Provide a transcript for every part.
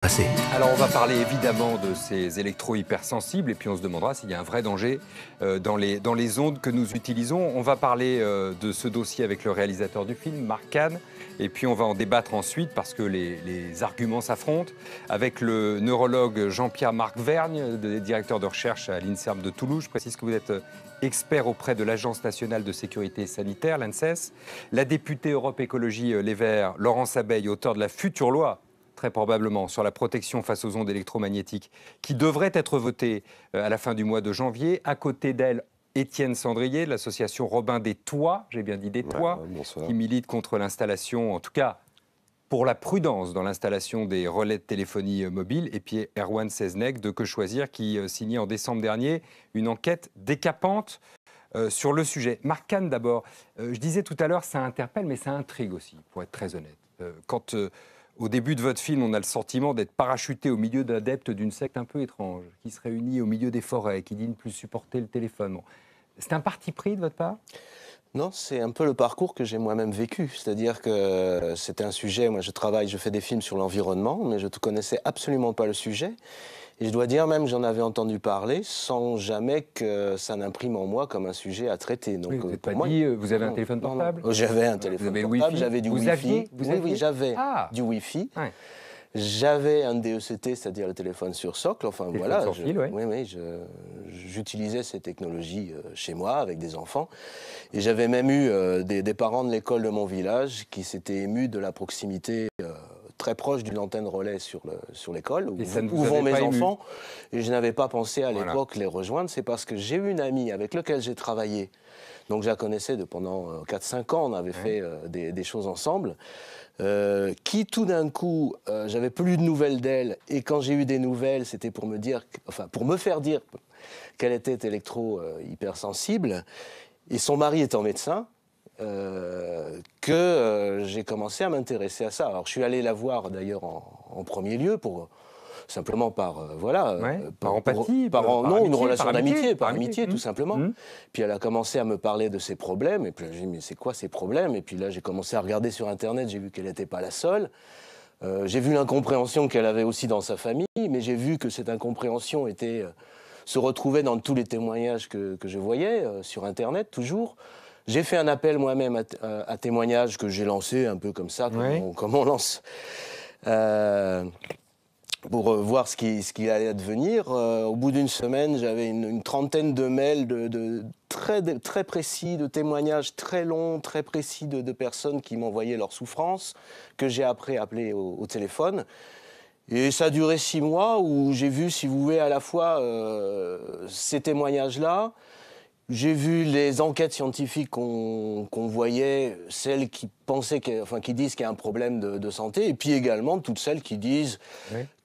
Assez. Alors on va parler évidemment de ces électro-hypersensibles et puis on se demandera s'il y a un vrai danger dans les ondes que nous utilisons. On va parler de ce dossier avec le réalisateur du film, Marc Kahn, et puis on va en débattre ensuite parce que les arguments s'affrontent avec le neurologue Jean-Pierre Marc Vergne, directeur de recherche à l'INSERM de Toulouse. Je précise que vous êtes expert auprès de l'Agence nationale de sécurité sanitaire, l'ANSES, la députée Europe Écologie Les Verts, Laurence Abeille, auteur de la future loi très probablement, sur la protection face aux ondes électromagnétiques, qui devrait être votée à la fin du mois de janvier. À côté d'elle, Étienne Sandrier, de l'association Robin des Toits, j'ai bien dit des Toits, qui milite contre l'installation, en tout cas pour la prudence dans l'installation des relais de téléphonie mobile. Et puis Erwan Seznec de Que Choisir, qui signait en décembre dernier une enquête décapante sur le sujet. Marc Kahn d'abord, je disais tout à l'heure, ça interpelle, mais ça intrigue aussi, pour être très honnête. Quand au début de votre film, on a le sentiment d'être parachuté au milieu d'adeptes d'une secte un peu étrange, qui se réunit au milieu des forêts, qui dit ne plus supporter le téléphone. Bon. C'est un parti pris de votre part ? Non, c'est un peu le parcours que j'ai moi-même vécu. C'est-à-dire que c'était un sujet, moi je fais des films sur l'environnement, mais je ne connaissais absolument pas le sujet. Et je dois dire même, j'en avais entendu parler sans jamais que ça n'imprime en moi comme un sujet à traiter. Donc, oui, vous n'êtes pas dit, vous avez un téléphone portable ? J'avais un téléphone portable, j'avais du Wi-Fi. Oui, j'avais du Wi-Fi. Ouais. J'avais un DECT, c'est-à-dire le téléphone sur socle. Enfin voilà, j'utilisais ces technologies chez moi avec des enfants. Et j'avais même eu des parents de l'école de mon village qui s'étaient émus de la proximité très proche d'une antenne relais sur l'école, où vont mes enfants. Et je n'avais pas pensé à l'époque les rejoindre. C'est parce que j'ai eu une amie avec laquelle j'ai travaillé. Donc je la connaissais pendant 4-5 ans, on avait fait des choses ensemble. Qui tout d'un coup, j'avais plus de nouvelles d'elle, et quand j'ai eu des nouvelles, c'était pour me faire dire qu'elle était électro-hypersensible, et son mari étant médecin, que j'ai commencé à m'intéresser à ça. Alors je suis allé la voir d'ailleurs en premier lieu simplement par empathie, une relation d'amitié, par amitié tout simplement. Puis elle a commencé à me parler de ses problèmes, et puis j'ai dit mais c'est quoi ces problèmes ? Et puis là j'ai commencé à regarder sur internet, j'ai vu qu'elle n'était pas la seule. J'ai vu l'incompréhension qu'elle avait aussi dans sa famille, mais j'ai vu que cette incompréhension se retrouvait dans tous les témoignages que je voyais sur internet toujours. J'ai fait un appel moi-même à témoignages que j'ai lancé un peu comme ça, comme on lance. Pour voir ce qui allait advenir. Au bout d'une semaine, j'avais une trentaine de mails très précis, de témoignages très longs, très précis de personnes qui m'envoyaient leurs souffrances, que j'ai après appelé au téléphone. Et ça a duré 6 mois où j'ai vu, si vous voulez, à la fois ces témoignages-là. J'ai vu les enquêtes scientifiques qu'on voyait, celles qui pensaient, qui disent qu'il y a un problème de santé, et puis également toutes celles qui disent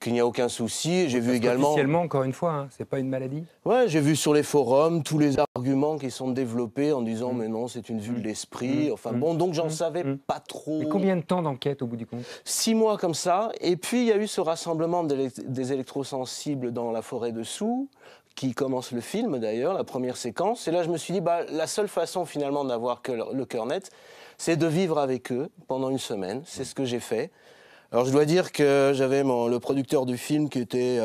qu'il n'y a aucun souci. J'ai vu également. Officiellement, encore une fois, c'est pas une maladie. Ouais, j'ai vu sur les forums tous les arguments qui sont développés en disant mais non, c'est une vue de l'esprit. Donc j'en savais pas trop. Et combien de temps d'enquête au bout du compte ? 6 mois comme ça, et puis il y a eu ce rassemblement des électrosensibles dans la forêt dessous, qui commence le film d'ailleurs, la première séquence. Et là, je me suis dit, la seule façon finalement d'avoir le cœur net, c'est de vivre avec eux pendant une semaine. C'est ce que j'ai fait. Alors, je dois dire que j'avais le producteur du film qui était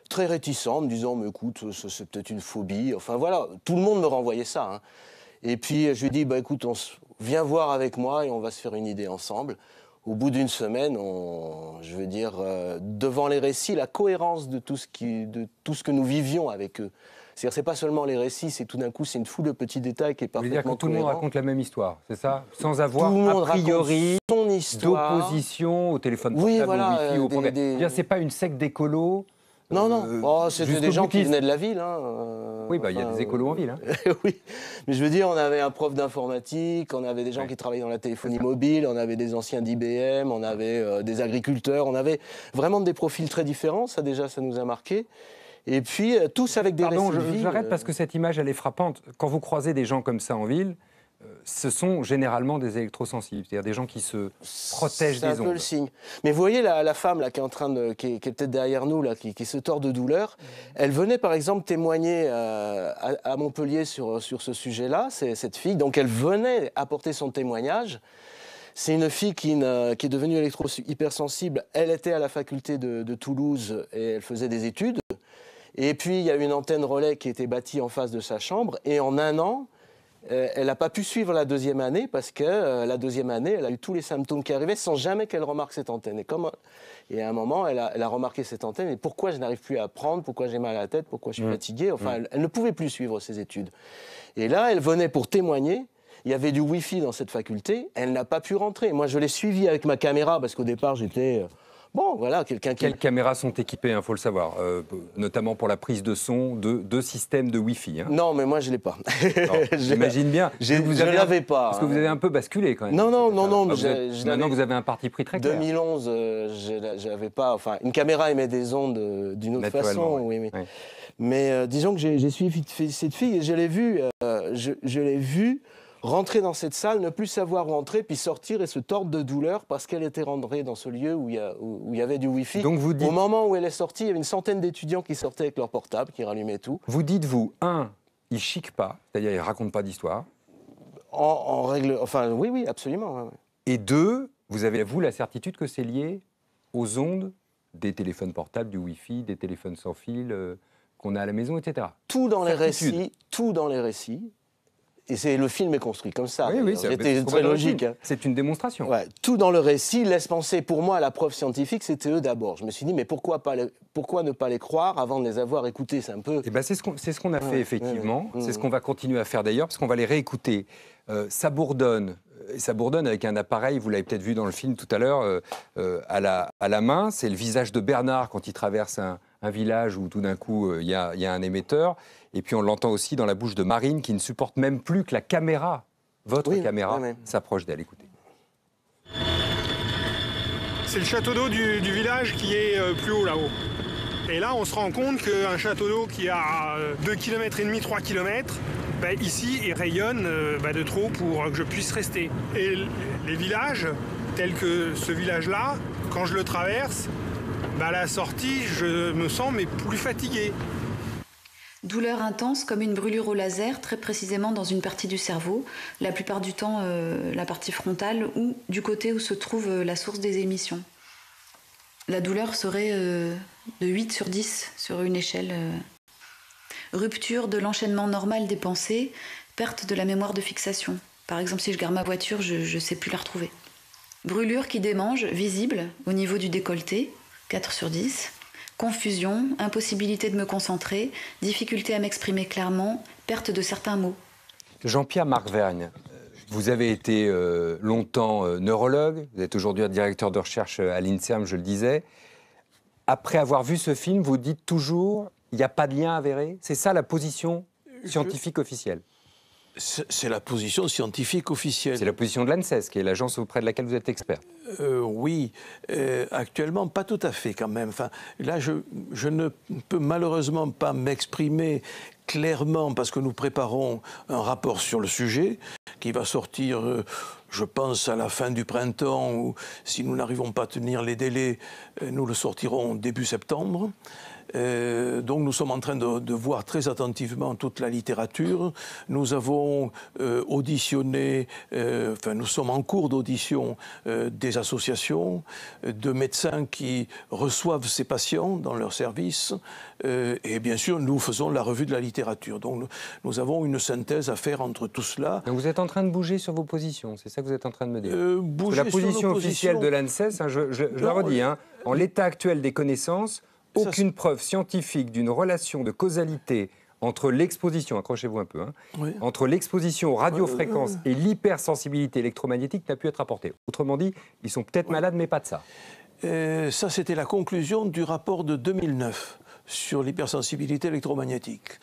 très réticent, en me disant, mais écoute, c'est peut-être une phobie. Enfin voilà, tout le monde me renvoyait ça. Hein. Et puis, je lui ai dit, écoute, viens voir avec moi et on va se faire une idée ensemble. Au bout d'une semaine, devant les récits, la cohérence de tout ce que nous vivions avec eux. C'est-à-dire, c'est pas seulement les récits, c'est tout d'un coup, c'est une foule de petits détails qui est parfaitement cohérent. Vous voulez dire que tout le monde raconte la même histoire, c'est ça ? Sans avoir a priori d'opposition au téléphone portable, au Wi-Fi, au programme. C'est pas une secte d'écolos. Non. C'était des gens qui venaient de la ville. Oui, il y a des écolos en ville. Hein. Oui, mais je veux dire, on avait un prof d'informatique, on avait des gens qui travaillaient dans la téléphonie mobile, on avait des anciens d'IBM, on avait des agriculteurs, on avait vraiment des profils très différents. Ça, déjà, ça nous a marqué. Et puis, tous avec des récits de vie. J'arrête parce que cette image, elle est frappante. Quand vous croisez des gens comme ça en ville, ce sont généralement des électrosensibles, c'est-à-dire des gens qui se protègent des ondes. C'est un peu le signe. Mais vous voyez la femme là, qui est peut-être derrière nous, là, qui se tord de douleur, elle venait par exemple témoigner à Montpellier sur ce sujet-là, cette fille, donc elle venait apporter son témoignage. C'est une fille qui est devenue électro-hypersensible. Elle était à la faculté de Toulouse et elle faisait des études. Et puis, il y a une antenne relais qui était bâtie en face de sa chambre. Et en un an, elle n'a pas pu suivre la deuxième année parce que la deuxième année, elle a eu tous les symptômes qui arrivaient sans jamais qu'elle remarque cette antenne. Et à un moment, elle a remarqué cette antenne. Et pourquoi je n'arrive plus à apprendre? Pourquoi j'ai mal à la tête? Pourquoi je suis fatiguée? Enfin, elle ne pouvait plus suivre ses études. Et là, elle venait pour témoigner. Il y avait du Wi-Fi dans cette faculté. Elle n'a pas pu rentrer. Moi, je l'ai suivie avec ma caméra parce qu'au départ, j'étais... Bon, voilà, quelqu'un qui... Quelles caméras sont équipées, il faut le savoir, notamment pour la prise de son, deux systèmes de Wi-Fi. Hein. Non, mais moi, je ne l'ai pas. J'imagine bien. Je ne l'avais pas. Parce que vous avez un peu basculé quand même. Non. Maintenant, vous avez un parti pris très clair. 2011, je n'avais pas... Enfin, une caméra émet des ondes d'une autre façon. Oui. Mais disons que j'ai suivi cette fille et je l'ai vue... je l'ai vue rentrer dans cette salle, ne plus savoir où entrer, puis sortir et se tordre de douleur parce qu'elle était rentrée dans ce lieu où il y avait du Wi-Fi. Donc vous dites... Au moment où elle est sortie, il y avait une centaine d'étudiants qui sortaient avec leur portable, qui rallumaient tout. Vous dites, ils chiquent pas, c'est-à-dire ils racontent pas d'histoire. En règle... Enfin, oui, absolument. Ouais. Et deux, vous avez, vous, la certitude que c'est lié aux ondes des téléphones portables, du Wi-Fi, des téléphones sans fil qu'on a à la maison, etc. Tout dans les récits. Et le film est construit comme ça. Oui, c'était très logique. Hein. C'est une démonstration. Ouais, tout dans le récit laisse penser, pour moi, la preuve scientifique, c'était eux d'abord. Je me suis dit, mais pourquoi ne pas les croire avant de les avoir écoutés? C'est un peu... Eh ben, c'est ce qu'on a fait, effectivement. C'est ce qu'on va continuer à faire d'ailleurs, parce qu'on va les réécouter. Ça bourdonne. Et ça bourdonne avec un appareil, vous l'avez peut-être vu dans le film tout à l'heure, à la main. C'est le visage de Bernard quand il traverse un village où tout d'un coup, il y a un émetteur. Et puis on l'entend aussi dans la bouche de Marine qui ne supporte même plus que la caméra, votre caméra, s'approche d'elle. Écoutez. C'est le château d'eau du village qui est plus haut là-haut. Et là, on se rend compte qu'un château d'eau qui a 2,5 km, 3 km, ici, il rayonne de trop pour que je puisse rester. Et les villages, tels que ce village-là, quand je le traverse, à la sortie, je me sens plus fatigué. Douleur intense comme une brûlure au laser, très précisément dans une partie du cerveau, la plupart du temps la partie frontale ou du côté où se trouve la source des émissions. La douleur serait de 8 sur 10 sur une échelle. Rupture de l'enchaînement normal des pensées, perte de la mémoire de fixation. Par exemple, si je gare ma voiture, je ne sais plus la retrouver. Brûlure qui démange, visible au niveau du décolleté, 4 sur 10. Confusion, impossibilité de me concentrer, difficulté à m'exprimer clairement, perte de certains mots. Jean-Pierre Marc-Vergne, vous avez été longtemps neurologue, vous êtes aujourd'hui directeur de recherche à l'INSERM, je le disais. Après avoir vu ce film, vous dites toujours il n'y a pas de lien avéré? C'est ça la position scientifique officielle? C'est la position scientifique officielle. C'est la position de l'ANSES, qui est l'agence auprès de laquelle vous êtes expert. Oui, actuellement, pas tout à fait quand même. Enfin, là, je ne peux malheureusement pas m'exprimer clairement parce que nous préparons un rapport sur le sujet qui va sortir, je pense, à la fin du printemps ou si nous n'arrivons pas à tenir les délais, nous le sortirons début septembre. Donc nous sommes en train de voir très attentivement toute la littérature. Nous avons auditionné, nous sommes en cours d'audition des associations, de médecins qui reçoivent ces patients dans leur service. Et bien sûr, nous faisons la revue de la littérature. Donc nous avons une synthèse à faire entre tout cela. Donc vous êtes en train de bouger sur vos positions, c'est ça que vous êtes en train de me dire? La position officielle de l'ANSES, je la redis, en l'état actuel des connaissances, aucune preuve scientifique d'une relation de causalité entre l'exposition, accrochez-vous un peu, entre l'exposition aux radiofréquences et l'hypersensibilité électromagnétique n'a pu être apportée. Autrement dit, ils sont peut-être malades, mais pas de ça. Ça, c'était la conclusion du rapport de 2009 sur l'hypersensibilité électromagnétique.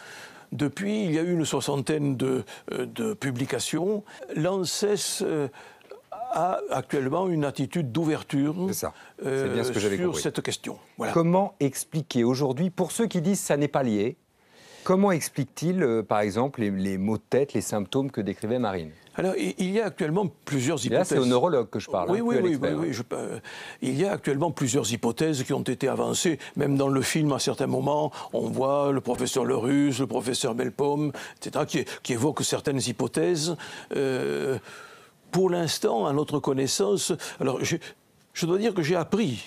Depuis, il y a eu une soixantaine de publications. L'ANSES a actuellement une attitude d'ouverture sur cette question. Voilà. Comment expliquer aujourd'hui, pour ceux qui disent que ça n'est pas lié, comment explique-t-il, par exemple, les maux de tête, les symptômes que décrivait Marine? Alors, il y a actuellement plusieurs hypothèses. Et là, c'est au neurologue que je parle. Oui. Il y a actuellement plusieurs hypothèses qui ont été avancées. Même dans le film, à certains moments, on voit le professeur Lerus, le professeur Belpomme, etc., qui évoquent certaines hypothèses. pour l'instant, à notre connaissance... Alors, je dois dire que j'ai appris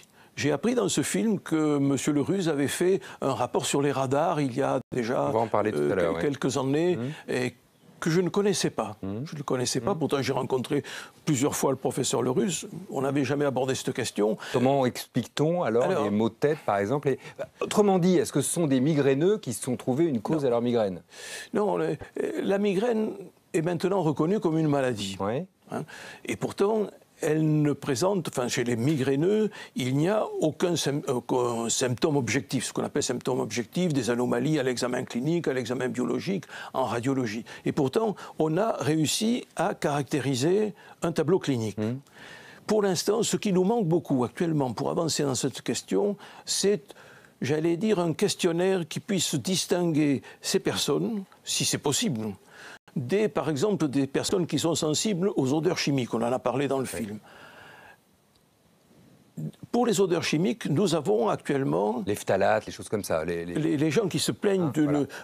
dans ce film que M. Leruz avait fait un rapport sur les radars il y a déjà On va en parler tout à l'heure, quelques années, et que je ne connaissais pas. Je ne le connaissais pas, pourtant j'ai rencontré plusieurs fois le professeur Leruz. On n'avait jamais abordé cette question. Comment explique-t-on alors les maux de tête, par exemple Autrement dit, est-ce que ce sont des migraineux qui se sont trouvés une cause à leur migraine? Non, la migraine est maintenant reconnue comme une maladie. Oui. Hein, et pourtant, elle ne présente, enfin chez les migraineux, il n'y a aucun symptôme objectif, ce qu'on appelle symptôme objectif, des anomalies à l'examen clinique, à l'examen biologique, en radiologie. Et pourtant, on a réussi à caractériser un tableau clinique. Pour l'instant, ce qui nous manque beaucoup actuellement pour avancer dans cette question, c'est, j'allais dire, un questionnaire qui puisse distinguer ces personnes, si c'est possible, par exemple, des personnes qui sont sensibles aux odeurs chimiques. On en a parlé dans le film. Pour les odeurs chimiques, nous avons actuellement... Les phtalates, les choses comme ça. Les gens qui se plaignent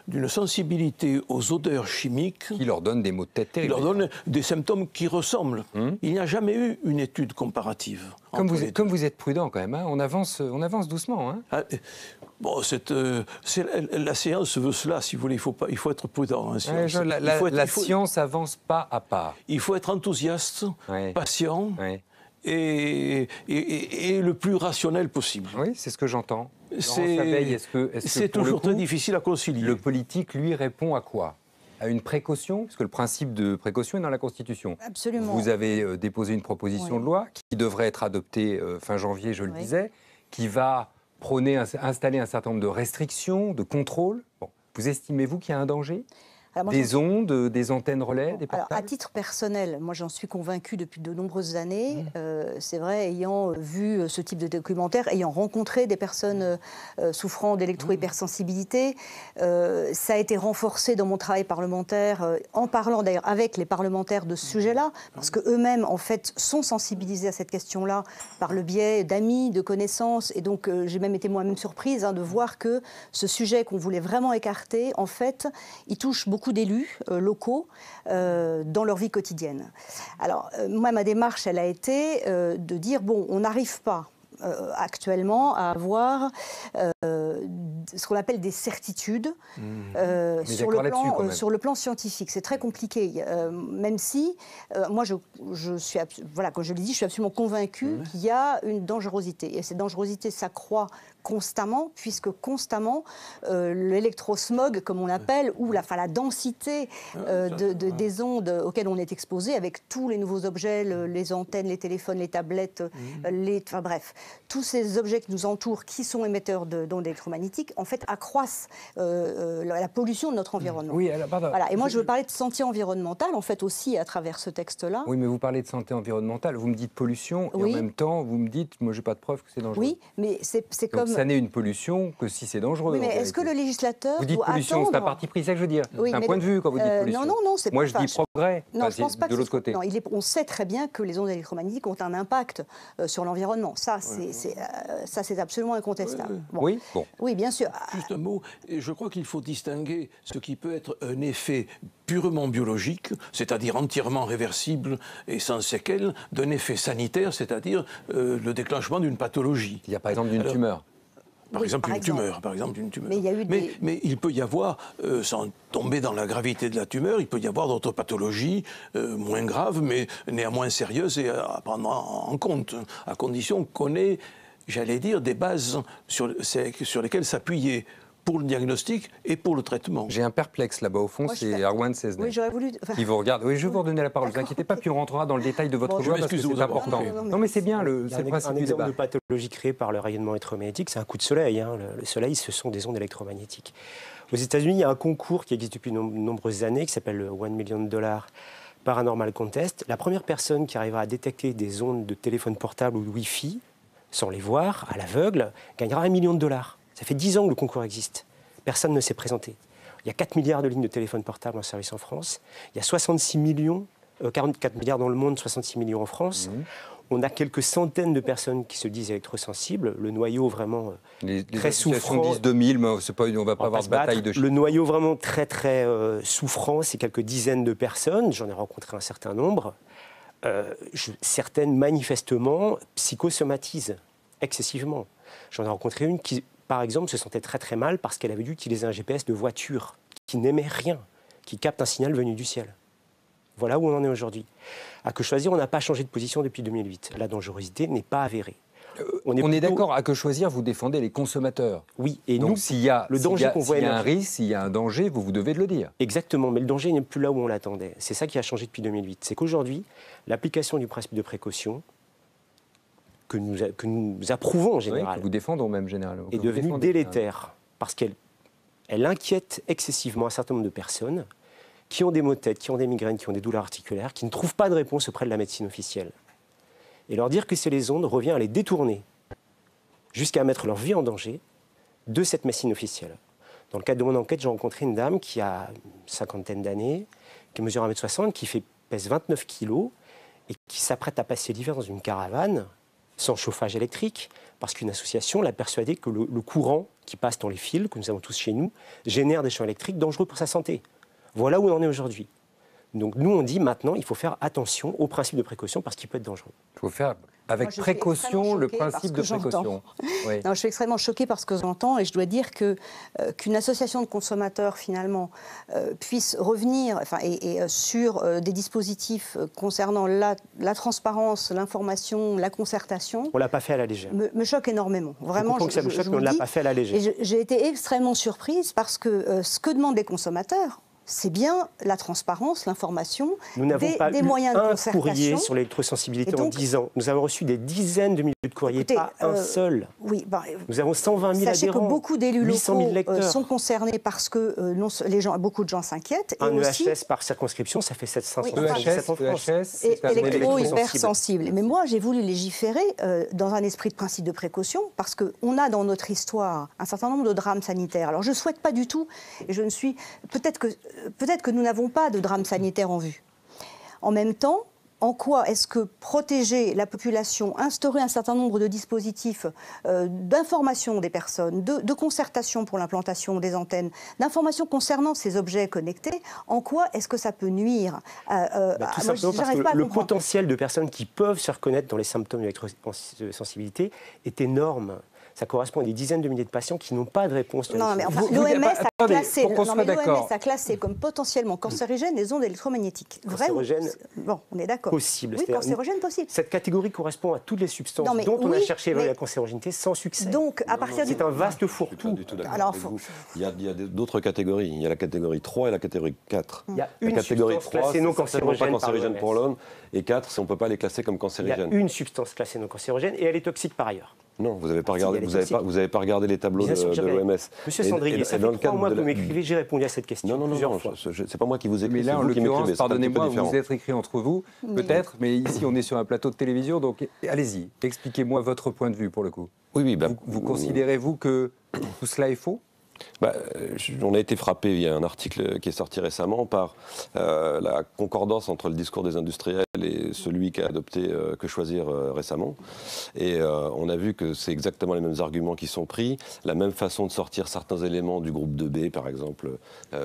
d'une sensibilité aux odeurs chimiques... Qui leur donnent des maux de tête terribles. Qui leur donnent des symptômes qui ressemblent. Il n'y a jamais eu une étude comparative. Comme vous êtes prudent quand même, hein, on avance doucement. Hein. Bon, la science veut cela, si vous voulez, il faut être prudent. Hein, la science avance pas à pas. Il faut être enthousiaste, patient... Et le plus rationnel possible. Oui, c'est ce que j'entends. C'est toujours très difficile à concilier. Le politique, lui, répond à quoi? À une précaution? Parce que le principe de précaution est dans la Constitution. Absolument. Vous avez déposé une proposition de loi qui devrait être adoptée fin janvier, je le disais, qui va installer un certain nombre de restrictions, de contrôles. Bon. Vous estimez-vous qu'il y a un danger? Des ondes, des antennes relais, des portables? Alors, à titre personnel, moi j'en suis convaincue depuis de nombreuses années. C'est vrai, ayant vu ce type de documentaire, ayant rencontré des personnes souffrant d'électro-hypersensibilité, ça a été renforcé dans mon travail parlementaire, en parlant d'ailleurs avec les parlementaires de ce sujet-là, parce qu'eux-mêmes, en fait, sont sensibilisés à cette question-là par le biais d'amis, de connaissances. Et donc, j'ai même été moi-même surprise de voir que ce sujet qu'on voulait vraiment écarter, en fait, il touche beaucoup d'élus locaux dans leur vie quotidienne. Alors, moi, ma démarche, elle a été de dire, bon, on n'arrive pas actuellement à avoir ce qu'on appelle des certitudes sur le plan scientifique. C'est très compliqué, même si moi, je suis, voilà, comme je l'ai dit, je suis absolument convaincue qu'il y a une dangerosité. Et cette dangerosité s'accroît constamment, puisque constamment l'électrosmog, comme on appelle, ou la densité des ondes auxquelles on est exposé, avec tous les nouveaux objets, les antennes, les téléphones, les tablettes, enfin bref, tous ces objets qui nous entourent, qui sont émetteurs d'ondes électromagnétiques, en fait, accroissent la pollution de notre environnement. Oui, alors, pardon. Voilà. Et moi, je veux parler de santé environnementale, en fait, aussi à travers ce texte-là. Oui, mais vous parlez de santé environnementale, vous me dites pollution, et en même temps, vous me dites, moi, j'ai pas de preuve que c'est dangereux. Oui, mais c'est comme... Donc, ça n'est une pollution que si c'est dangereux. Oui, mais est-ce que le législateur Vous dites doit pollution, attendre... c'est un parti pris, c'est ça que je veux dire. Oui, c'est un point de vue quand vous dites pollution. Non, c'est moi, pas... je dis progrès. Non, je pense pas de l'autre côté. Non, on sait très bien que les ondes électromagnétiques ont un impact sur l'environnement. Ça, c'est absolument incontestable. Bon. Oui, bon. Oui, bien sûr. Juste un mot. Je crois qu'il faut distinguer ce qui peut être un effet purement biologique, c'est-à-dire entièrement réversible et sans séquelles, d'un effet sanitaire, c'est-à-dire le déclenchement d'une pathologie. Il y a par exemple d'une tumeur. Par exemple, une tumeur. Mais il y a eu mais il peut y avoir, sans tomber dans la gravité de la tumeur, il peut y avoir d'autres pathologies moins graves, mais néanmoins sérieuses et à prendre en compte, à condition qu'on ait, j'allais dire, des bases sur lesquelles s'appuyer pour le diagnostic et pour le traitement. J'ai un perplexe là-bas au fond, c'est Arwan Seznay. Oui, j'aurais voulu... Qui vous regarde. Oui, je vais vous redonner la parole, ne vous inquiétez pas, puis on rentrera dans le détail de votre loi parce que c'est important. Non, mais c'est bien, c'est le principe du débat. Un exemple de pathologie créée par le rayonnement électromagnétique, c'est un coup de soleil. Hein. Le soleil, ce sont des ondes électromagnétiques. Aux États-Unis, il y a un concours qui existe depuis de nombreuses années, qui s'appelle le $1 million Paranormal Contest. La première personne qui arrivera à détecter des ondes de téléphone portable ou de Wi-Fi, sans les voir, à l'aveugle, gagnera $1 million. Ça fait 10 ans que le concours existe. Personne ne s'est présenté. Il y a 4 milliards de lignes de téléphone portable en service en France. Il y a 66 millions, 44 milliards dans le monde, 66 millions en France. On a quelques centaines de personnes qui se disent électrosensibles. Le noyau vraiment très souffrant. Les associations disent 2000, mais on ne va pas avoir de bataille de chiffres. Le noyau vraiment très souffrant, c'est quelques dizaines de personnes. J'en ai rencontré un certain nombre. certaines, manifestement, psychosomatisent excessivement. J'en ai rencontré une qui, par exemple, se sentait très très mal parce qu'elle avait dû utiliser un GPS de voiture qui n'émet rien, qui capte un signal venu du ciel. Voilà où on en est aujourd'hui. À Que Choisir, on n'a pas changé de position depuis 2008. La dangerosité n'est pas avérée. On est d'accord, à Que Choisir, vous défendez les consommateurs. Oui, et donc nous, s'il y a, le danger qu'on voit s'il y a un risque, s'il y a un danger, vous devez le dire. Exactement, mais le danger n'est plus là où on l'attendait. C'est ça qui a changé depuis 2008. C'est qu'aujourd'hui, l'application du principe de précaution, que nous approuvons en général, que vous défendons même généralement, est devenue délétère, parce qu'elle inquiète excessivement un certain nombre de personnes qui ont des maux de tête, qui ont des migraines, qui ont des douleurs articulaires, qui ne trouvent pas de réponse auprès de la médecine officielle. Et leur dire que c'est les ondes revient à les détourner jusqu'à mettre leur vie en danger de cette médecine officielle. Dans le cadre de mon enquête, j'ai rencontré une dame qui a une cinquantaine d'années, qui mesure 1,60 m, qui pèse 29 kg et qui s'apprête à passer l'hiver dans une caravane sans chauffage électrique, parce qu'une association l'a persuadée que le courant qui passe dans les fils, que nous avons tous chez nous, génère des champs électriques dangereux pour sa santé. Voilà où on en est aujourd'hui. Donc nous, on dit maintenant, il faut faire attention au principe de précaution parce qu'il peut être dangereux. Il faut faire avec précaution le principe de précaution. Oui. Non, je suis extrêmement choquée par ce que j'entends et je dois dire qu'une association de consommateurs, finalement, puisse revenir sur des dispositifs concernant la transparence, l'information, la concertation. On ne l'a pas fait à la légère. Me choque énormément. Vraiment, je ça me choque, mais on ne l'a pas fait à la légère. Et j'ai été extrêmement surprise parce que ce que demandent les consommateurs, c'est bien la transparence, l'information, des moyens de concertation. Un courrier sur l'électrosensibilité en 10 ans. Nous avons reçu des dizaines de milliers de courriers, pas un seul. Oui, nous avons 120 000 sachez adhérents. Sachez que beaucoup d'élus locaux sont concernés parce que beaucoup de gens s'inquiètent. Un EHS par circonscription, ça fait 777 en France. Et électro-hypersensible. Mais moi, j'ai voulu légiférer dans un esprit de principe de précaution parce qu'on a dans notre histoire un certain nombre de drames sanitaires. Alors je ne souhaite pas du tout, et je ne suis... Peut-être que nous n'avons pas de drame sanitaire en vue. En même temps, en quoi est-ce que protéger la population, instaurer un certain nombre de dispositifs d'information des personnes, de concertation pour l'implantation des antennes, d'information concernant ces objets connectés, en quoi est-ce que ça peut nuire tout simplement parce que le potentiel de personnes qui peuvent se reconnaître dans les symptômes d'électrosensibilité est énorme. Ça correspond à des dizaines de milliers de patients qui n'ont pas de réponse. Non, mais enfin, l'OMS a classé comme potentiellement cancérigènes les ondes électromagnétiques. Cancérigènes, bon, on est d'accord. Possible. Oui, cancérigènes possible. Cette catégorie correspond à toutes les substances dont on a cherché à évaluer la cancérogénité sans succès. Donc, à partir c'est un vaste fourre-tout. Alors, il y a d'autres catégories. Il y a la catégorie 3 et la catégorie 4. Il y a une catégorie 3, c'est non cancérigène pour l'homme, et 4, on ne peut pas les classer comme cancérigènes. Il y a une substance classée non cancérigène et elle est toxique par ailleurs. Non, vous n'avez pas regardé les tableaux de l'OMS. Monsieur Sandrier, ça fait 3 mois que vous m'écrivez, j'ai répondu à cette question. Non, c'est pas moi qui vous écris. Mais là, en l'occurrence, pardonnez-moi, vous vous êtes écrit entre vous, peut-être, mais ici, on est sur un plateau de télévision, donc allez-y, expliquez-moi votre point de vue pour le coup. Oui, vous considérez-vous que tout cela est faux ? On a été frappé, il y a un article qui est sorti récemment par la concordance entre le discours des industriels et celui qu'a adopté Que Choisir récemment. Et on a vu que c'est exactement les mêmes arguments qui sont pris, la même façon de sortir certains éléments du groupe 2B, par exemple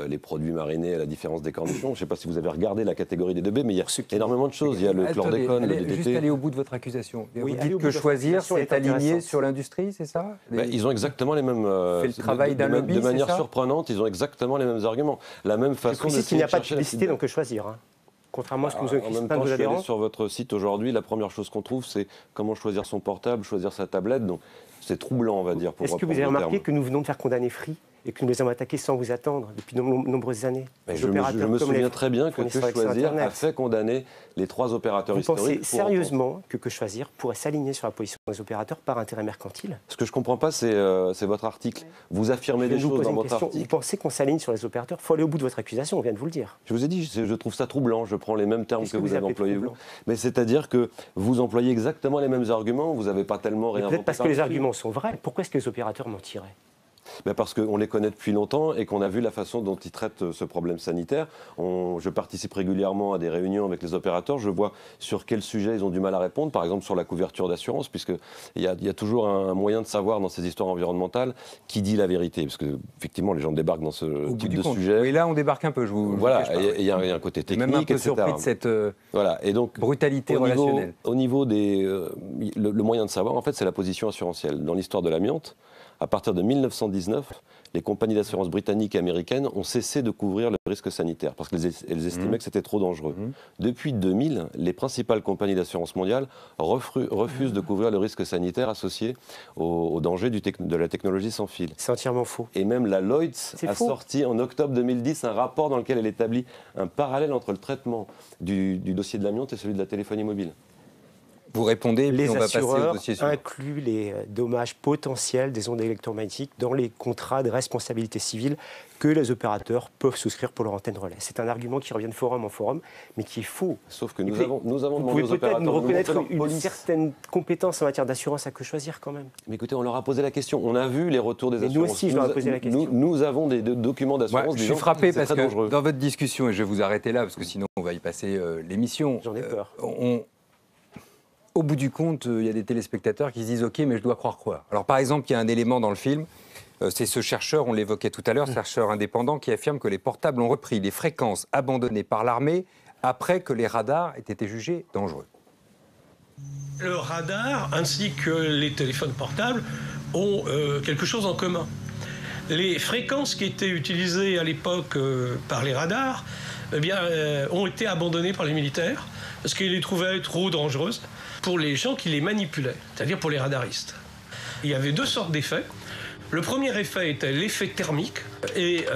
les produits marinés à la différence des cornichons. Je ne sais pas si vous avez regardé la catégorie des 2B, mais il y a énormément de choses. Il y a le chlordécone, le DDT. Juste aller au bout de votre accusation. Vous dites Que Choisir, c'est aligné sur l'industrie, c'est ça ? Ils ont exactement les mêmes... C'est le travail d'un lobby, de manière surprenante, ils ont exactement les mêmes arguments. La même façon de qu'il n'y a pas de publicité dans Que Choisir. Contrairement à ce que nous écrivons pas de vos adhérents. Je suis allé sur votre site aujourd'hui, la première chose qu'on trouve, c'est comment choisir son portable, choisir sa tablette. Donc c'est troublant, on va dire. Est-ce que vous avez remarqué que nous venons de faire condamner Free et que nous les avons attaqués sans vous attendre depuis de nombreuses années? Je me souviens très bien que Choisir a fait condamner les 3 opérateurs historiques. Vous pensez sérieusement que Choisir pourrait s'aligner sur la position des opérateurs par intérêt mercantile? Ce que je ne comprends pas, c'est votre article. Vous affirmez des choses dans votre article. Vous pensez qu'on s'aligne sur les opérateurs? Il faut aller au bout de votre accusation, on vient de vous le dire. Je vous ai dit, je trouve ça troublant. Je prends les mêmes termes que vous avez employés vous. Mais c'est-à-dire que vous employez exactement les mêmes arguments, vous n'avez pas tellement réinventé. Peut-être parce que les arguments sont vrais. Pourquoi est-ce que les opérateurs mentiraient? Parce qu'on les connaît depuis longtemps et qu'on a vu la façon dont ils traitent ce problème sanitaire. Je participe régulièrement à des réunions avec les opérateurs. Je vois sur quel sujet ils ont du mal à répondre, par exemple sur la couverture d'assurance, puisqu'il y a toujours un moyen de savoir dans ces histoires environnementales qui dit la vérité. Parce qu'effectivement, les gens débarquent dans ce type de sujet. Et là, on débarque un peu, voilà, il y a un côté technique, même un peu etc. surpris de cette voilà. Et donc, brutalité relationnelle. Au niveau le moyen de savoir, en fait, c'est la position assurantielle. Dans l'histoire de l'amiante, à partir de 1919, les compagnies d'assurance britanniques et américaines ont cessé de couvrir le risque sanitaire parce qu'elles estimaient que c'était trop dangereux. Depuis 2000, les principales compagnies d'assurance mondiale refusent de couvrir le risque sanitaire associé au danger de la technologie sans fil. C'est entièrement faux. Et même la Lloyds a sorti en octobre 2010 un rapport dans lequel elle établit un parallèle entre le traitement du dossier de l'amiante et celui de la téléphonie mobile. Vous répondez, les on va passer au dossier assureurs suivant. incluent les dommages potentiels des ondes électromagnétiques dans les contrats de responsabilité civile que les opérateurs peuvent souscrire pour leur antenne relais. C'est un argument qui revient de forum en forum, mais qui est faux. Sauf que nous avons demandé aux opérateurs... Vous pouvez peut-être nous reconnaître une police. certaine compétence en matière d'assurance à Que Choisir quand même. Mais écoutez, on leur a posé la question. On a vu les retours des assurances. Nous aussi, je leur ai posé la question. Nous avons des documents d'assurance. Je suis frappé parce que dans votre discussion, et je vais vous arrêter là, parce que sinon on va y passer l'émission. J'en ai peur. Au bout du compte, il y a des téléspectateurs qui se disent « Ok, mais je dois croire quoi ?» Alors par exemple, il y a un élément dans le film, c'est ce chercheur, on l'évoquait tout à l'heure, chercheur indépendant qui affirme que les portables ont repris les fréquences abandonnées par l'armée après que les radars aient été jugés dangereux. Le radar ainsi que les téléphones portables ont quelque chose en commun. Les fréquences qui étaient utilisées à l'époque par les radars ont été abandonnées par les militaires parce qu'ils les trouvaient trop dangereuses pour les gens qui les manipulaient, c'est-à-dire pour les radaristes. Il y avait deux sortes d'effets. Le premier effet était l'effet thermique et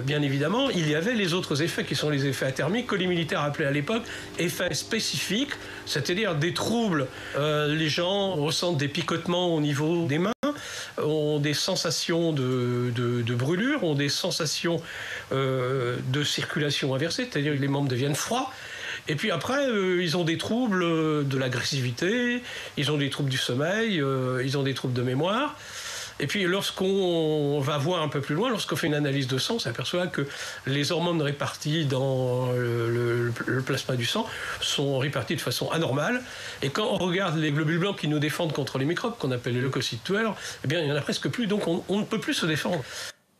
bien évidemment il y avait les autres effets qui sont les effets athermiques que les militaires appelaient à l'époque effets spécifiques, c'est-à-dire des troubles. Les gens ressentent des picotements au niveau des mains, ont des sensations de brûlure, ont des sensations de circulation inversée, c'est-à-dire que les membres deviennent froids. Et puis après, ils ont des troubles de l'agressivité, ils ont des troubles du sommeil, ils ont des troubles de mémoire. Et puis lorsqu'on va voir un peu plus loin, lorsqu'on fait une analyse de sang, on s'aperçoit que les hormones réparties dans le plasma du sang sont réparties de façon anormale. Et quand on regarde les globules blancs qui nous défendent contre les microbes, qu'on appelle les leucocytes tueurs, eh bien il n'y en a presque plus, donc on ne peut plus se défendre.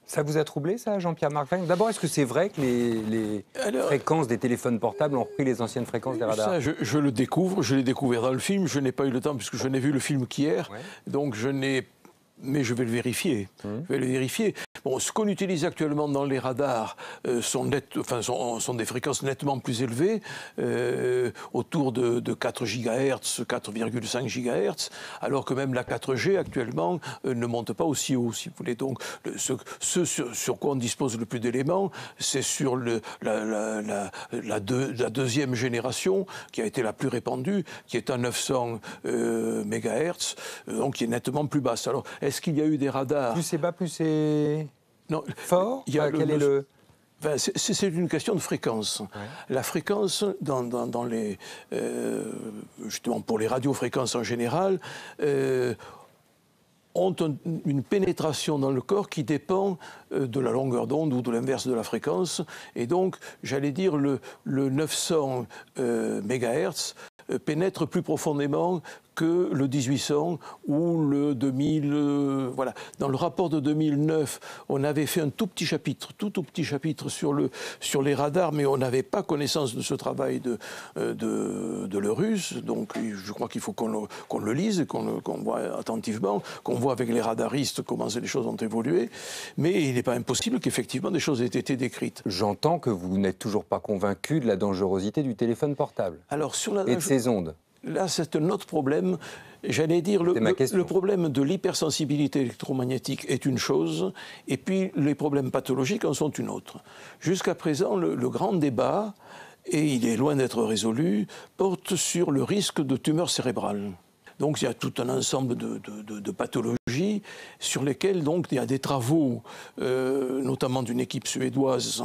Ça vous a troublé, ça, Jean-Pierre Marc-Vagn? D'abord, est-ce que c'est vrai que les fréquences des téléphones portables ont repris les anciennes fréquences des radars? Ça, je le découvre, je l'ai découvert dans le film. Je n'ai pas eu le temps, puisque je n'ai vu le film qu'hier. Ouais. Donc je n'ai... Mais je vais le vérifier. Je vais le vérifier. Bon, ce qu'on utilise actuellement dans les radars sont des fréquences nettement plus élevées, autour de 4 GHz, 4,5 GHz, alors que même la 4G actuellement ne monte pas aussi haut, si vous voulez. Donc, ce sur quoi on dispose le plus d'éléments, c'est sur la deuxième génération, qui a été la plus répandue, qui est à 900 MHz, donc qui est nettement plus basse. Alors, est-ce qu'il y a eu des radars? Plus c'est bas, plus c'est fort. Quel est le... C'est une question de fréquence. Ouais. La fréquence, justement pour les radiofréquences en général, ont une pénétration dans le corps qui dépend de la longueur d'onde ou de l'inverse de la fréquence. Et donc, j'allais dire, le 900 MHz pénètre plus profondément que le 1800 ou le 2000. Voilà. Dans le rapport de 2009, on avait fait un tout petit chapitre sur les radars, mais on n'avait pas connaissance de ce travail de l'Eurus. Donc, je crois qu'il faut qu'on le lise, qu'on voit attentivement, qu'on voit avec les radaristes comment les choses ont évolué. Mais il n'est pas impossible qu'effectivement des choses aient été décrites. J'entends que vous n'êtes toujours pas convaincu de la dangerosité du téléphone portable. Alors, et de ces ondes. Là, c'est un autre problème. J'allais dire, le problème de l'hypersensibilité électromagnétique est une chose, et puis les problèmes pathologiques en sont une autre. Jusqu'à présent, le grand débat, et il est loin d'être résolu, porte sur le risque de tumeur cérébrale. Donc il y a tout un ensemble de pathologies sur lesquelles donc, il y a des travaux, notamment d'une équipe suédoise,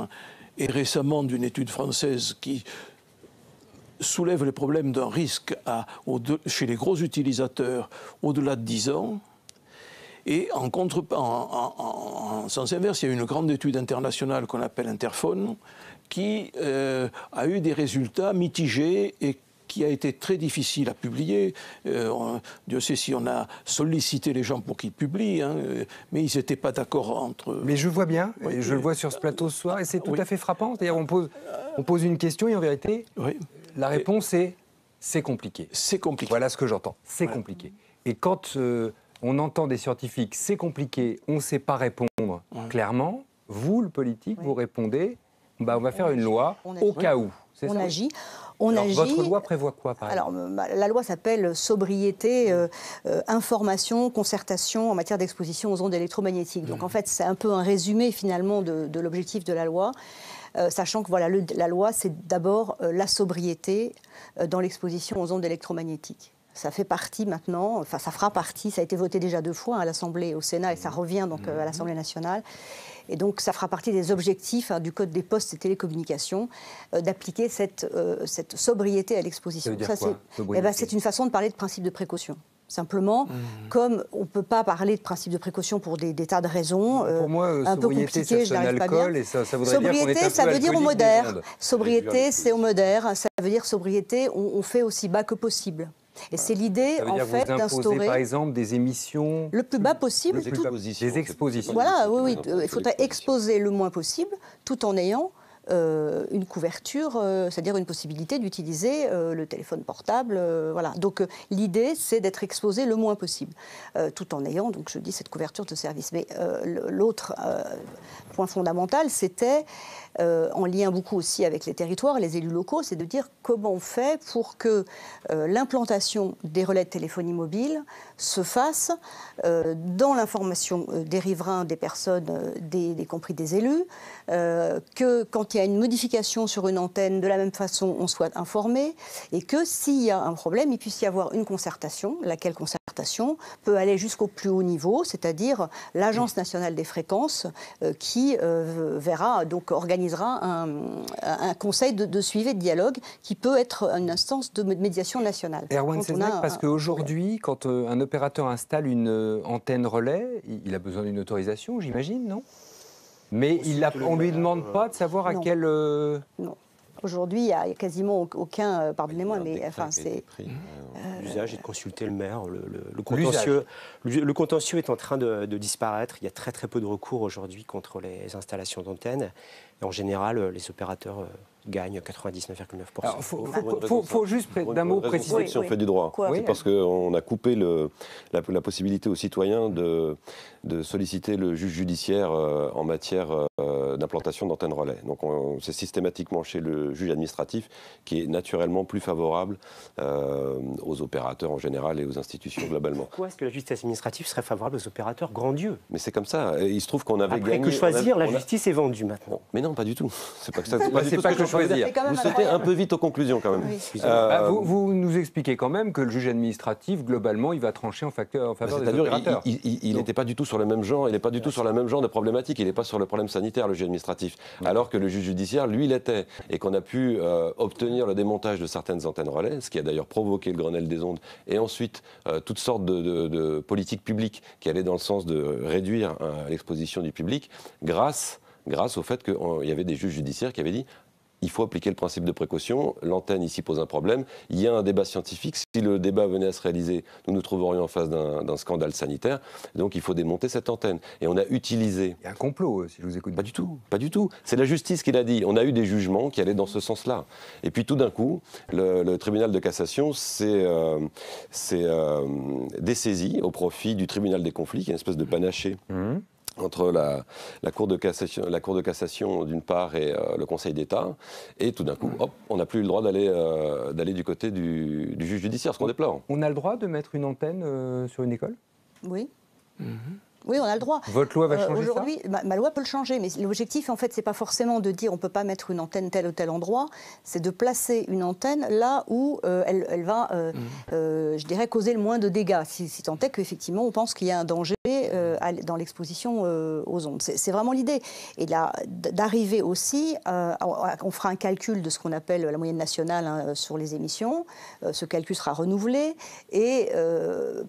et récemment d'une étude française qui soulève le problème d'un risque chez les gros utilisateurs au-delà de 10 ans. Et en sens inverse, il y a une grande étude internationale qu'on appelle Interphone, qui a eu des résultats mitigés et qui a été très difficile à publier. Dieu sait si on a sollicité les gens pour qu'ils publient, hein, mais ils n'étaient pas d'accord entre eux. Mais je vois bien, et je le vois sur ce plateau ce soir, et c'est tout à fait frappant. C'est-à-dire on pose une question et en vérité, la réponse est « c'est compliqué ». C'est compliqué. Voilà ce que j'entends, c'est compliqué. Et quand on entend des scientifiques « c'est compliqué, on ne sait pas répondre clairement », vous, le politique, vous répondez bah, « on va faire une loi au cas où ». On agit. Alors, votre loi prévoit quoi, par exemple ? Alors, la loi s'appelle sobriété, information, concertation en matière d'exposition aux ondes électromagnétiques. Donc, en fait, c'est un peu un résumé, finalement, de l'objectif de la loi. Sachant que voilà, la loi, c'est d'abord la sobriété dans l'exposition aux ondes électromagnétiques. Ça fait partie maintenant, enfin ça fera partie, ça a été voté déjà 2 fois à l'Assemblée et au Sénat et ça revient donc à l'Assemblée nationale. Et donc ça fera partie des objectifs du Code des postes et télécommunications d'appliquer cette sobriété à l'exposition. Ça veut dire quoi, c'est une façon de parler de principe de précaution. Simplement, comme on ne peut pas parler de principe de précaution pour des tas de raisons, pour moi, un peu compliquées, je n'arrive pas bien. Et ça voudrait dire qu'on est un peu ça veut dire au modère. Sobriété, c'est au modère. Ça veut dire sobriété, on fait aussi bas que possible. Et c'est l'idée, en fait, d'instaurer, par exemple, des émissions le plus bas possible, des expositions. Voilà, oui, il faudrait exposer le moins possible, tout en ayant une couverture, c'est-à-dire une possibilité d'utiliser le téléphone portable. Voilà. Donc l'idée, c'est d'être exposé le moins possible, tout en ayant, donc je dis, cette couverture de service. Mais l'autre point fondamental, c'était, en lien beaucoup aussi avec les territoires, les élus locaux, c'est de dire comment on fait pour que l'implantation des relais de téléphonie mobile se fasse dans l'information des riverains, des personnes, y compris des élus, que quand il y a une modification sur une antenne, de la même façon, on soit informé, et que s'il y a un problème, il puisse y avoir une concertation, laquelle concertation peut aller jusqu'au plus haut niveau, c'est-à-dire l'Agence nationale des fréquences, qui donc organisera un conseil de suivi et de dialogue qui peut être une instance de médiation nationale. Erwan Seznec, parce qu'aujourd'hui, quand un opérateur installe une antenne relais, il a besoin d'une autorisation, j'imagine, non ? Mais on ne lui demande pas de savoir à quel... Non. Aujourd'hui, il n'y a quasiment aucun... pardonnez-moi, mais enfin, c'est... L'usage est de consulter le maire. Le contentieux est en train de disparaître. Il y a très très peu de recours aujourd'hui contre les installations d'antennes. Et en général, les opérateurs gagnent 99,9%. Il faut juste d'un mot préciser. Si on fait du droit, c'est parce qu'on a coupé la possibilité aux citoyens de solliciter le juge judiciaire en matière d'implantation d'antennes relais. Donc c'est systématiquement chez le juge administratif qui est naturellement plus favorable aux opérateurs en général et aux institutions globalement. Pourquoi est-ce que la justice administrative serait favorable aux opérateurs? Grand Dieu! Mais c'est comme ça. Il se trouve qu'on avait gagné... Après que choisir, la justice est vendue maintenant. Mais non, pas du tout. C'est pas que ça. C'est pas que choisir. Vous sautez un peu vite aux conclusions quand même. Oui. Vous nous expliquez quand même que le juge administratif, globalement, il va trancher en faveur des opérateurs. Il n'était pas du tout sur le même genre. Il n'est pas du tout sur le même genre de problématique. Il n'est pas sur le problème sanitaire, le juge administratif. Alors que le juge judiciaire, lui, l'était. Et qu'on a pu obtenir le démontage de certaines antennes relais, ce qui a d'ailleurs provoqué le Grenelle des ondes, et ensuite toutes sortes de politiques publiques qui allaient dans le sens de réduire l'exposition du public, grâce au fait qu'il y avait des juges judiciaires qui avaient dit il faut appliquer le principe de précaution, l'antenne ici pose un problème, il y a un débat scientifique, si le débat venait à se réaliser, nous nous trouverions en face d'un scandale sanitaire, donc il faut démonter cette antenne. Et on a utilisé... Il y a un complot, si je vous écoute. Pas du tout. C'est la justice qui l'a dit. On a eu des jugements qui allaient dans ce sens-là. Et puis tout d'un coup, le tribunal de cassation s'est dessaisi au profit du tribunal des conflits, qui est une espèce de panaché. Entre la Cour de cassation d'une part et le Conseil d'État, et tout d'un coup, hop, on n'a plus le droit d'aller du côté du juge judiciaire, ce qu'on déplore. On a le droit de mettre une antenne sur une école ? Oui. Oui, on a le droit. Votre loi va changer ça ? Aujourd'hui, ma loi peut le changer, mais l'objectif, en fait, c'est pas forcément de dire on peut pas mettre une antenne tel ou tel endroit, c'est de placer une antenne là où elle va, je dirais, causer le moins de dégâts, si tant est qu'effectivement on pense qu'il y a un danger dans l'exposition aux ondes. C'est vraiment l'idée. Et là, d'arriver aussi, on fera un calcul de ce qu'on appelle la moyenne nationale sur les émissions. Ce calcul sera renouvelé et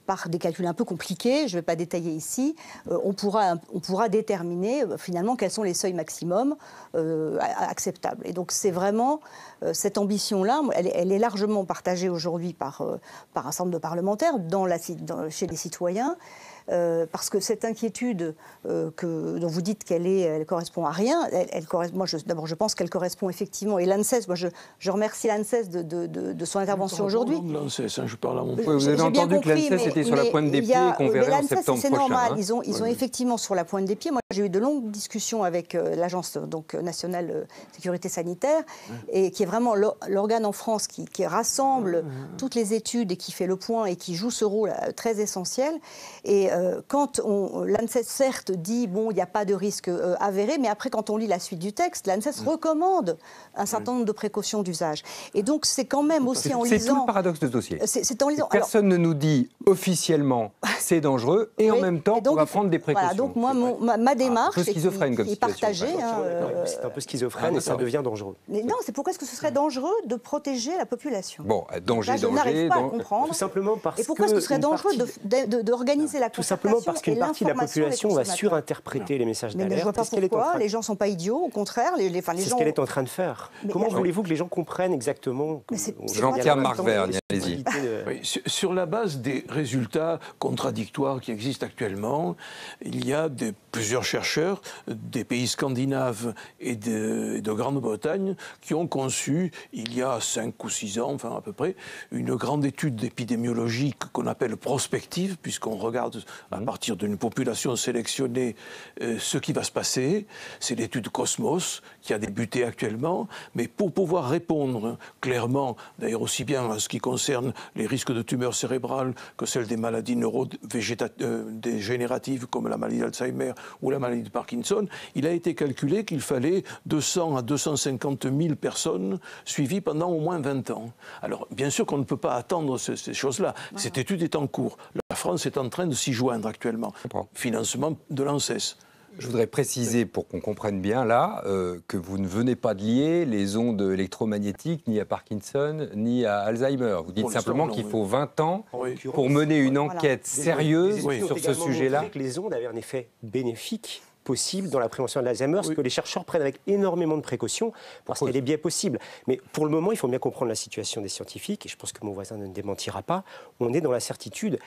par des calculs un peu compliqués, je ne vais pas détailler ici, on pourra déterminer finalement quels sont les seuils maximums acceptables. Et donc c'est vraiment cette ambition-là, elle est largement partagée aujourd'hui par un certain nombre de parlementaires chez les citoyens. Parce que cette inquiétude dont vous dites elle correspond à rien, d'abord je pense qu'elle correspond effectivement, et l'ANSES, moi je remercie l'ANSES de son intervention aujourd'hui. Je parle à mon vous avez entendu que l'ANSES était sur la pointe des pieds et qu'on verrait en septembre prochain. C'est normal, ils ont effectivement sur la pointe des pieds. Moi j'ai eu de longues discussions avec l'Agence nationale sécurité sanitaire, et qui est vraiment l'organe en France qui rassemble toutes les études et qui fait le point et qui joue ce rôle très essentiel. Et quand l'ANSES, certes, dit bon, il n'y a pas de risque avéré, mais après, quand on lit la suite du texte, l'ANSES recommande un certain nombre de précautions d'usage. Et donc, c'est quand même aussi en lisant... C'est tout le paradoxe de ce dossier. C'est en lisant... Personne ne nous dit officiellement c'est dangereux, et en même temps, on va prendre des précautions. Voilà, donc moi, ma démarche est partagée. C'est un peu schizophrène et ça devient dangereux. Mais non, c'est pourquoi est-ce que ce serait dangereux de protéger la population? Bon, danger, je n'arrive pas à comprendre. Tout simplement parce que... Et pourquoi est-ce que ce serait dangereux d'organiser la Tout simplement parce qu'une partie de la population va surinterpréter les messages d'alerte. Mais je ne vois pas pourquoi. Les gens ne sont pas idiots, au contraire. C'est ce qu'elle est en train de faire. Comment voulez-vous que les gens comprennent exactement? Jean-Pierre Marvert, allez-y. Sur la base des résultats contradictoires qui existent actuellement, il y a plusieurs chercheurs des pays scandinaves et de Grande-Bretagne qui ont conçu, il y a 5 ou 6 ans, enfin à peu près, une grande étude épidémiologique qu'on appelle prospective, puisqu'on regarde à partir d'une population sélectionnée ce qui va se passer. C'est l'étude Cosmos qui a débuté actuellement, mais pour pouvoir répondre clairement, d'ailleurs aussi bien en ce qui concerne les risques de tumeurs cérébrales que celles des maladies neurodégénératives comme la maladie d'Alzheimer ou la maladie de Parkinson, il a été calculé qu'il fallait 200 à 250 000 personnes suivies pendant au moins 20 ans. Alors, bien sûr qu'on ne peut pas attendre ces choses-là. Cette étude est en cours. La France est en train de s'y joindre actuellement. Financement de l'ANSES. Je voudrais préciser, pour qu'on comprenne bien là, que vous ne venez pas de lier les ondes électromagnétiques ni à Parkinson ni à Alzheimer. Vous dites simplement qu'il faut 20 ans pour mener une enquête sérieuse sur ce sujet-là. Les ondes avaient un effet bénéfique possible dans la prévention de l'Alzheimer, ce que les chercheurs prennent avec énormément de précautions, parce qu'il y a des biais possibles. Mais pour le moment, il faut bien comprendre la situation des scientifiques, et je pense que mon voisin ne démentira pas. On est dans la certitude.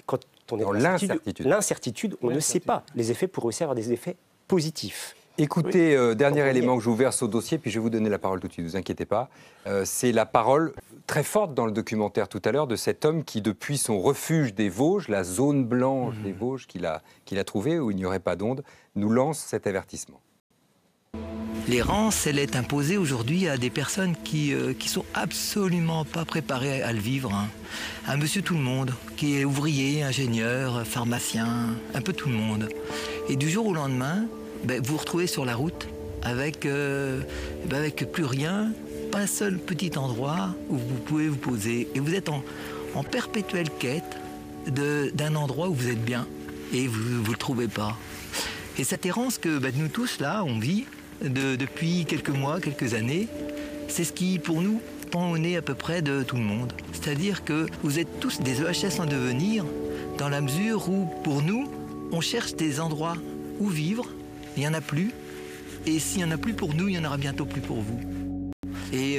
Quand on est dans l'incertitude, on ne sait pas. Les effets pourraient aussi avoir des effets positifs. Écoutez, dernier élément que je vous verse au dossier, puis je vais vous donner la parole tout de suite, ne vous inquiétez pas. C'est la parole très forte dans le documentaire tout à l'heure de cet homme qui, depuis son refuge des Vosges, la zone blanche des Vosges qu'il a trouvée, où il n'y aurait pas d'ondes, nous lance cet avertissement. L'errance, elle est imposée aujourd'hui à des personnes qui sont absolument pas préparées à le vivre. Un monsieur tout le monde, qui est ouvrier, ingénieur, pharmacien, un peu tout le monde. Et du jour au lendemain, vous vous retrouvez sur la route avec plus rien, pas un seul petit endroit où vous pouvez vous poser. Et vous êtes en perpétuelle quête d'un endroit où vous êtes bien et vous ne le trouvez pas. Et cette errance que nous tous, là, on vit depuis quelques mois, quelques années, c'est ce qui, pour nous, pend au nez à peu près de tout le monde. C'est-à-dire que vous êtes tous des EHS en devenir, dans la mesure où, pour nous, on cherche des endroits où vivre, il n'y en a plus, et s'il n'y en a plus pour nous, il y en aura bientôt plus pour vous. Et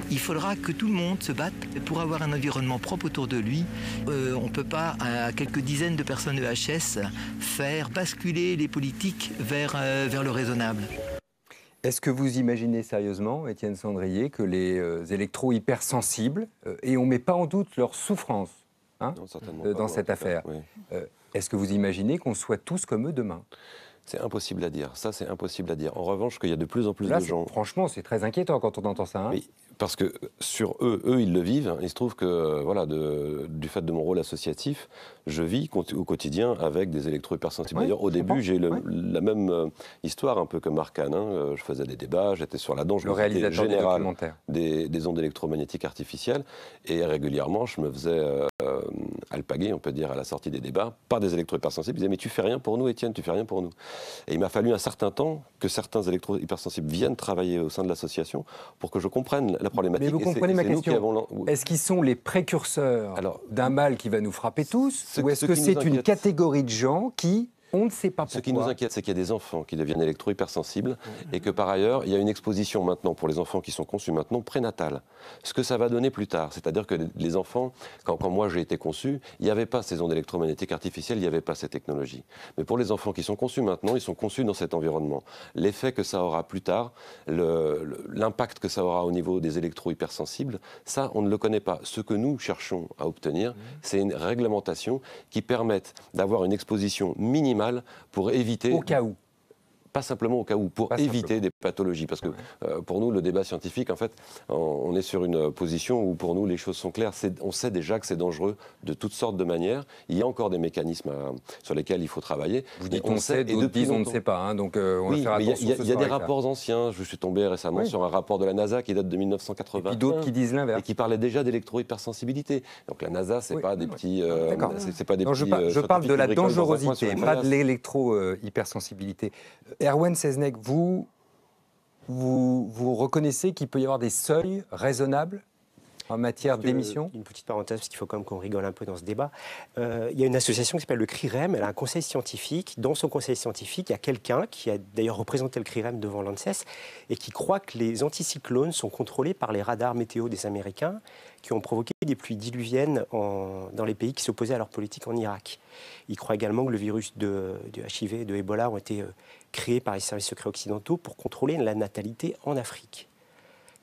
il faudra que tout le monde se batte pour avoir un environnement propre autour de lui. On ne peut pas, à quelques dizaines de personnes EHS, faire basculer les politiques vers le raisonnable. Est-ce que vous imaginez sérieusement, Étienne Sandrié, que les électro-hypersensibles, et on ne met pas en doute leur souffrance dans cette affaire, est-ce que vous imaginez qu'on soit tous comme eux demain ? C'est impossible à dire. Ça, c'est impossible à dire. En revanche, qu'il y a de plus en plus là, de gens... Franchement, c'est très inquiétant quand on entend ça. Mais parce que sur eux, ils le vivent. Il se trouve que, voilà, du fait de mon rôle associatif, je vis au quotidien avec des électro-hypersensibles. D'ailleurs, au début, j'ai la même histoire, un peu comme Marc Kahn. Je faisais des débats, j'étais sur la dangerosité le réalisateur générale des ondes électromagnétiques artificielles. Et régulièrement, je me faisais alpaguer, on peut dire, à la sortie des débats, par des électro-hypersensibles. Ils disaient, mais tu fais rien pour nous, Étienne, tu fais rien pour nous. Et il m'a fallu un certain temps que certains électro-hypersensibles viennent travailler au sein de l'association pour que je comprenne la problématique. Mais vous comprenez ma question. Est-ce qu'ils sont les précurseurs d'un mal qui va nous frapper tous, ou est-ce que c'est une catégorie de gens qui... On ne sait pas pourquoi. Ce qui nous inquiète, c'est qu'il y a des enfants qui deviennent électro-hypersensibles et que par ailleurs, il y a une exposition maintenant pour les enfants qui sont conçus maintenant prénatale. Ce que ça va donner plus tard, c'est-à-dire que les enfants, quand moi j'ai été conçu, il n'y avait pas ces ondes électromagnétiques artificielles, il n'y avait pas ces technologies. Mais pour les enfants qui sont conçus maintenant, ils sont conçus dans cet environnement. L'effet que ça aura plus tard, l'impact que ça aura au niveau des électro-hypersensibles, ça, on ne le connaît pas. Ce que nous cherchons à obtenir, c'est une réglementation qui permette d'avoir une exposition minimale pour éviter... Au cas où. Pas simplement au cas où, pour éviter des pathologies. Parce que pour nous, le débat scientifique, en fait, on est sur une position où pour nous, les choses sont claires. On sait déjà que c'est dangereux de toutes sortes de manières. Il y a encore des mécanismes sur lesquels il faut travailler. Vous dites on sait, d'autres disent on ne sait pas. Donc on va faire attention. Il y a des rapports anciens. Je suis tombé récemment sur un rapport de la NASA qui date de 1980. Et puis d'autres qui disent l'inverse. Et qui parlait déjà d'électro-hypersensibilité. Donc la NASA, c'est pas des petits... je parle de la dangerosité, pas de l'électro-hypersensibilité. Erwan Seznec, vous reconnaissez qu'il peut y avoir des seuils raisonnables en matière d'émissions ? Une petite parenthèse, parce qu'il faut quand même qu'on rigole un peu dans ce débat. Il y a une association qui s'appelle le CRIREM, elle a un conseil scientifique. Dans son conseil scientifique, il y a quelqu'un qui a d'ailleurs représenté le CRIREM devant l'ANSES et qui croit que les anticyclones sont contrôlés par les radars météo des Américains qui ont provoqué des pluies diluviennes dans les pays qui s'opposaient à leur politique en Irak. Il croit également que le virus de HIV et de Ebola ont été créés par les services secrets occidentaux pour contrôler la natalité en Afrique.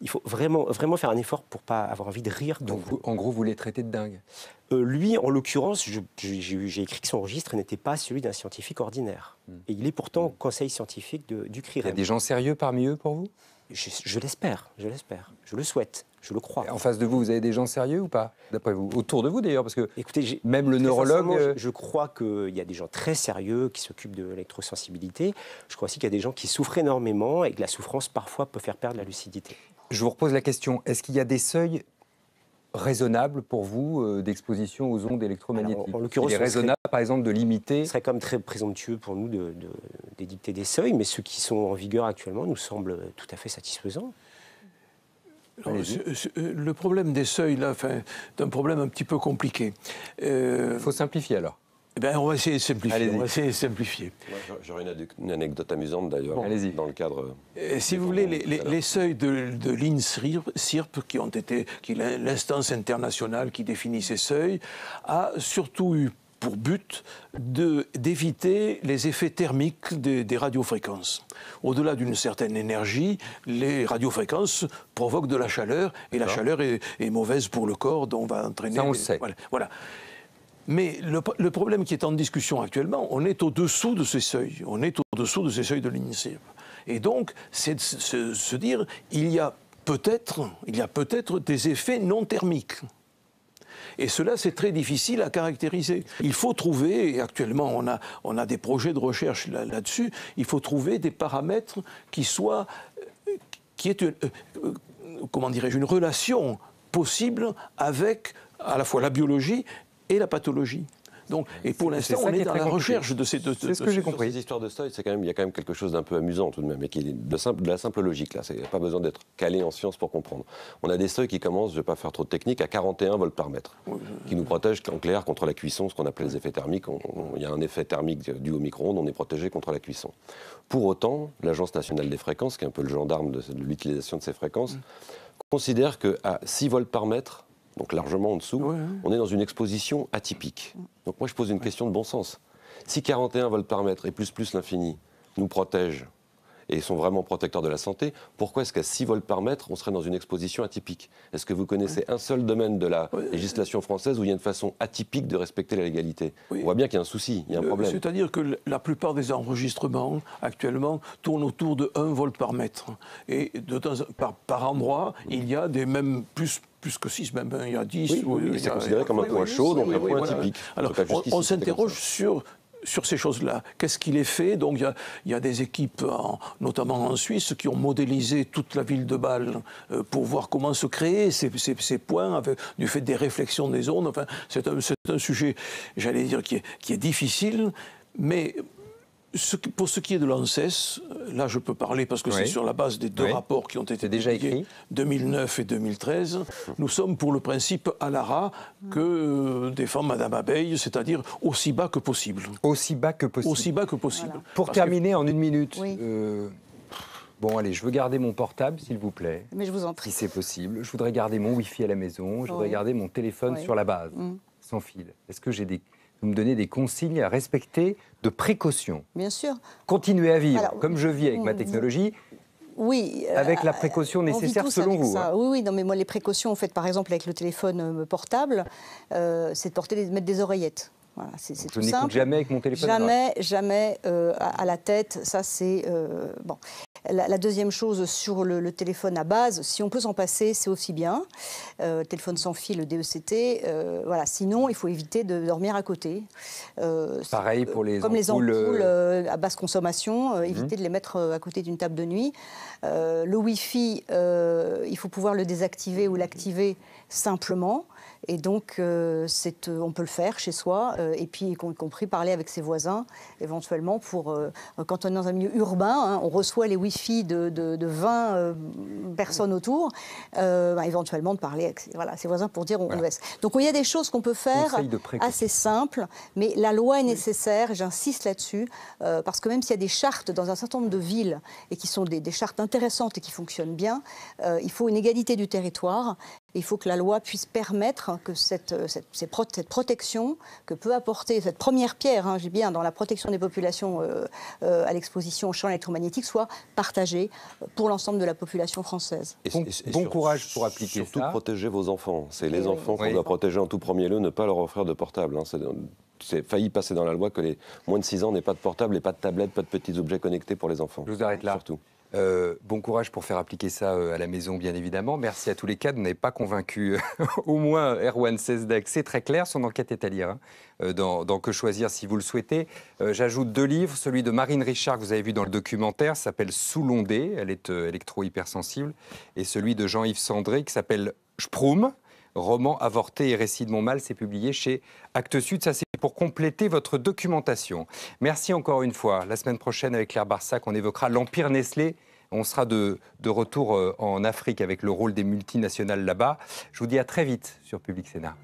Il faut vraiment faire un effort pour ne pas avoir envie de rire. Donc, en gros, vous les traitez de dingue. Lui, en l'occurrence, j'ai écrit que son registre n'était pas celui d'un scientifique ordinaire. Et il est pourtant au conseil scientifique du CRIREM. Il y a des gens sérieux parmi eux pour vous ? Je l'espère, je le souhaite, je le crois. En face de vous, vous avez des gens sérieux ou pas, d'après vous ? Autour de vous d'ailleurs, parce que écoutez, même le neurologue... Je crois qu'il y a des gens très sérieux qui s'occupent de l'électrosensibilité. Je crois aussi qu'il y a des gens qui souffrent énormément et que la souffrance parfois peut faire perdre la lucidité. Je vous repose la question, est-ce qu'il y a des seuils raisonnables pour vous d'exposition aux ondes électromagnétiques ? Alors, en l'occurrence, il est raisonnable, par exemple, de limiter... Ce serait quand même très présomptueux pour nous d'édicter des seuils, mais ceux qui sont en vigueur actuellement nous semblent tout à fait satisfaisants. Le problème des seuils, là, c'est un problème un petit peu compliqué. Il faut simplifier alors. On va essayer de simplifier. J'aurais une anecdote amusante d'ailleurs, dans le cadre... si vous voulez, les seuils de l'INSIRP, qui est l'instance internationale qui définit ces seuils, a surtout eu pour but d'éviter les effets thermiques des radiofréquences. Au-delà d'une certaine énergie, les radiofréquences provoquent de la chaleur, et la chaleur est mauvaise pour le corps, dont on va entraîner... Ça, on le sait. Voilà. Mais le problème qui est en discussion actuellement, on est au-dessous de ces seuils. On est au-dessous de ces seuils de l'INSERM. Et donc, c'est de se dire, il y a peut-être des effets non thermiques. Et cela, c'est très difficile à caractériser. Il faut trouver, et actuellement on a des projets de recherche là-dessus, il faut trouver des paramètres qui aient une relation possible avec à la fois la biologie et la pathologie. Donc, et pour l'instant, on est dans la recherche de ces deux. C'est ce que j'ai compris. Ces histoires de seuil, il y a quand même quelque chose d'un peu amusant tout de même, et qui est de la simple logique. Il n'y a pas besoin d'être calé en sciences pour comprendre. On a des seuils qui commencent, je ne vais pas faire trop de technique, à 41 volts par mètre, qui nous protègent en clair contre la cuisson, ce qu'on appelle les effets thermiques. Il y a un effet thermique dû au micro-ondes, on est protégé contre la cuisson. Pour autant, l'Agence nationale des fréquences, qui est un peu le gendarme de l'utilisation de ces fréquences, considère qu'à 6 volts par mètre, donc largement en dessous, on est dans une exposition atypique. Donc moi je pose une question de bon sens. Si 41 volts par mètre et plus l'infini nous protège et sont vraiment protecteurs de la santé, pourquoi est-ce qu'à 6 volts par mètre, on serait dans une exposition atypique? Est-ce que vous connaissez un seul domaine de la législation française où il y a une façon atypique de respecter la légalité? On voit bien qu'il y a un souci, il y a un problème. C'est-à-dire que la plupart des enregistrements, actuellement, tournent autour de 1 volt par mètre. Et par endroit, il y a des même plus que 6, même il y a 10. C'est considéré comme un point chaud, donc un point atypique. Alors, on s'interroge sur ces choses-là. Qu'est-ce qu'il est fait? Donc il y a des équipes, notamment en Suisse, qui ont modélisé toute la ville de Bâle pour voir comment se créer ces points, avec, du fait des réflexions des ondes. Enfin, c'est un sujet, j'allais dire, qui est difficile, mais... Pour ce qui est de l'ANSES, là je peux parler parce que c'est sur la base des 2 rapports qui ont été publiés, 2009 et 2013, nous sommes pour le principe ALARA que défend Madame Abeille, c'est-à-dire aussi bas que possible. Aussi bas que possible. Aussi bas que possible. Voilà. Pour terminer en 1 minute, bon allez, je veux garder mon portable s'il vous plaît. Mais je vous en prie. Si c'est possible. Je voudrais garder mon Wi-Fi à la maison, je voudrais garder mon téléphone sur la base, sans fil. Est-ce que vous me donnez des consignes à respecter de précaution? Bien sûr. Continuer à vivre comme je vis avec ma technologie. Oui. Avec la précaution nécessaire selon vous. Oui, non, mais moi les précautions faites par exemple avec le téléphone portable, c'est de mettre des oreillettes. Voilà, c'est tout simple. Je n'écoute jamais avec mon téléphone. Jamais à la tête. Ça, c'est bon. La deuxième chose sur le téléphone à base, si on peut s'en passer, c'est aussi bien. Téléphone sans fil, le DECT. Voilà. Sinon, il faut éviter de dormir à côté. Pareil pour les comme ampoules. Les ampoules à basse consommation, éviter de les mettre à côté d'une table de nuit. Le Wi-Fi, il faut pouvoir le désactiver ou l'activer simplement. Et donc, on peut le faire chez soi, et puis y compris parler avec ses voisins, éventuellement, pour quand on est dans un milieu urbain, on reçoit les Wi-Fi de 20 personnes autour, éventuellement de parler avec ses voisins pour dire on laisse. Donc, il y a des choses qu'on peut faire assez simples, mais la loi est nécessaire, j'insiste là-dessus, parce que même s'il y a des chartes dans un certain nombre de villes, et qui sont des chartes intéressantes et qui fonctionnent bien, il faut une égalité du territoire. Il faut que la loi puisse permettre que cette protection que peut apporter cette première pierre, j'ai bien, dans la protection des populations à l'exposition au champ électromagnétique, soit partagée pour l'ensemble de la population française. Bon courage pour appliquer ça. Surtout protéger vos enfants. C'est les enfants qu'on doit protéger en tout premier lieu, ne pas leur offrir de portable. C'est failli passer dans la loi que les moins de 6 ans n'aient pas de portable et pas de tablette, pas de petits objets connectés pour les enfants. Je vous arrête là. Surtout. Bon courage pour faire appliquer ça à la maison, bien évidemment. Merci à tous les cas. Vous n'avez pas convaincu au moins Erwan Sesdek. C'est très clair, son enquête est à lire dans Que choisir si vous le souhaitez. J'ajoute 2 livres. Celui de Marine Richard, que vous avez vu dans le documentaire, s'appelle Sous l'ondée. Elle est électro-hypersensible. Et celui de Jean-Yves Sandré, qui s'appelle Sproum. Roman avorté et récit de mon mal, c'est publié chez Actes Sud. Ça, c'est pour compléter votre documentation. Merci encore une fois. La semaine prochaine, avec Claire Barsac, on évoquera l'Empire Nestlé. On sera de retour en Afrique avec le rôle des multinationales là-bas. Je vous dis à très vite sur Public Sénat.